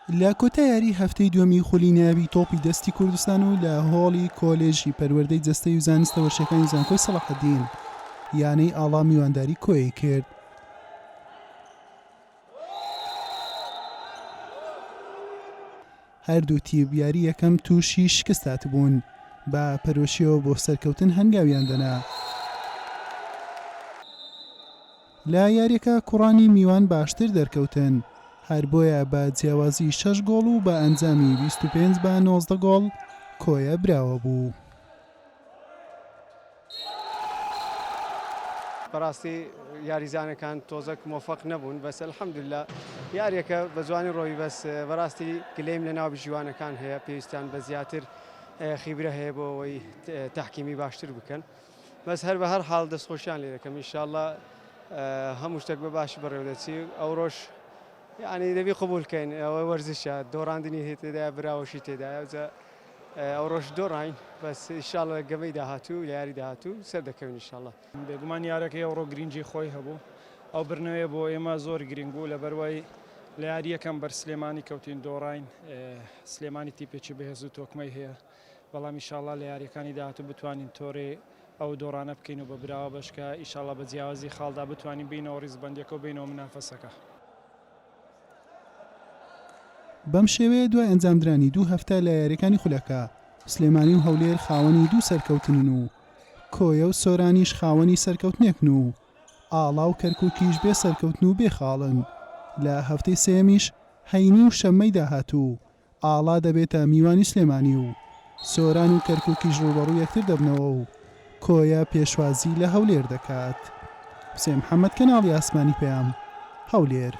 لە کۆتاییاری هەفتەی دووەمی خولی ناوی تۆپی دەستی کوردستان و لە هۆڵی کۆلێژی پەروەردەی جەستەی و زانستە وەرشەکانی زانکۆی سەلاحەدین یانەی ئاڵا میوانداری کۆی کرد. هەردوو تیربیاری یەکەم تووشی شکستات بوون بە پەرۆشیەوە بۆ سەرکەوتن هەنگاویان دەنا. لە یاریەکە کوڕانی میوان باشتر دەرکەوتن، هەر بۆیە بە جیاوازی 6 گۆڵ و بە ئەنجامی 25 بە 19 گۆڵ کۆیە براوە بوو. بەڕاستی یاریزانەکان تۆزەک مۆفەق نەبوون، بەس ئەلحەمدوللا یاریەکە بە جوانی ڕۆی، بەس بەڕاستی گلەیم لە ناو ژیوانەکان هەیە، پێویستیان بە زیاتر خیبرە هەیە بۆ ئەوەی تەحکیمی باشتر بکەن، بەس هەر بە هەر حاڵ دەستخۆشیان لێ دەکەم. ئینشاءڵڵا هەموو شتێک بە باشی بەڕێوە دەچی. ئەو ڕۆژ یعنی دەبی قبولکەین، ئەوە وەرزشە، دۆڕاندنی هێ تێدایە، براوەشی تێدایە، ئەو ڕۆژ دۆڕین، بەس ئینشاءڵڵا گەمەی داهاتوو لە یاری داهاتوو سەر دەکەوین ئینشاءڵڵا. بێگومان یارەکەی ئەوڕۆ گرنگی خۆی هەبوو، ئەو برنەوەیە بۆ ئێمە زۆر گرنگ بوو، لەبەرەوەی لە یاریەکەم بەر سلێمانی کەوتین دۆڕین. سلێمانی تیپێکی بەهێز و تۆکمەی هەیە، بەڵام ئینشاءڵڵا لە یاریەکانی داهاتوو بتوانین تۆرێ ئەو دۆڕانە بکەین و بە براوە بەشکە ئینشاءڵڵا بە جیاوازی خاڵدا بتوانین بینەوە ڕیزبەندیەکە و بینەوە منافەسەکە. بەم شێوەیە دوای ئەنجامدرانی 2 هەفتە لە یاریەکانی خولەکە، سلێمانی و هەولێر خاوەنی 2 سەرکەوتنن و کۆیە و سۆرانیش خاوەنی سەرکەوتنێکن و ئاڵا و کەرکووکیش بێ سەرکەوتن و بێخاڵن. لە هەفتەی سێمیش هەینی و شەممەی داهاتوو ئاڵا دەبێتە میوانی سلێمانی و سۆران و کەرکووکیش ڕوبەڕوو یەکتر دەبنەوە و کۆیە پێشوازی لە هەولێر دەکات. حوسێن محەممەد، کەناڵی ئاسمانی پێام، هەولێر.